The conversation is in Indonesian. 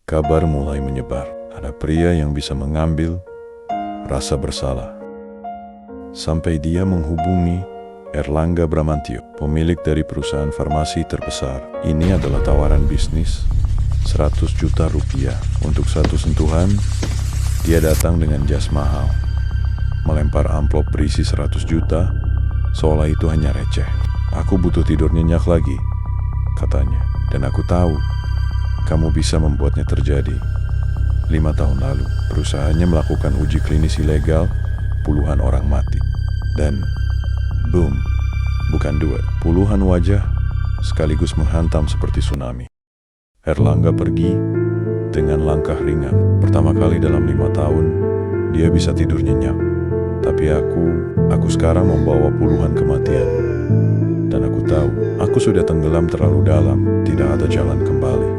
kabar mulai menyebar. Ada pria yang bisa mengambil rasa bersalah. Sampai dia menghubungi Erlangga Bramantio, pemilik dari perusahaan farmasi terbesar. Ini adalah tawaran bisnis 100 juta rupiah. Untuk satu sentuhan, dia datang dengan jas mahal. Melempar amplop berisi 100 juta, seolah itu hanya receh. Aku butuh tidur nyenyak lagi, katanya. Dan aku tahu, kamu bisa membuatnya terjadi. 5 tahun lalu, perusahaannya melakukan uji klinis ilegal, puluhan orang mati. Dan, boom, bukan duet. Puluhan wajah sekaligus menghantam seperti tsunami. Erlangga pergi dengan langkah ringan. Pertama kali dalam 5 tahun, dia bisa tidur nyenyak. Tapi aku sekarang membawa puluhan kematian. Dan aku tahu, aku sudah tenggelam terlalu dalam, tidak ada jalan kembali.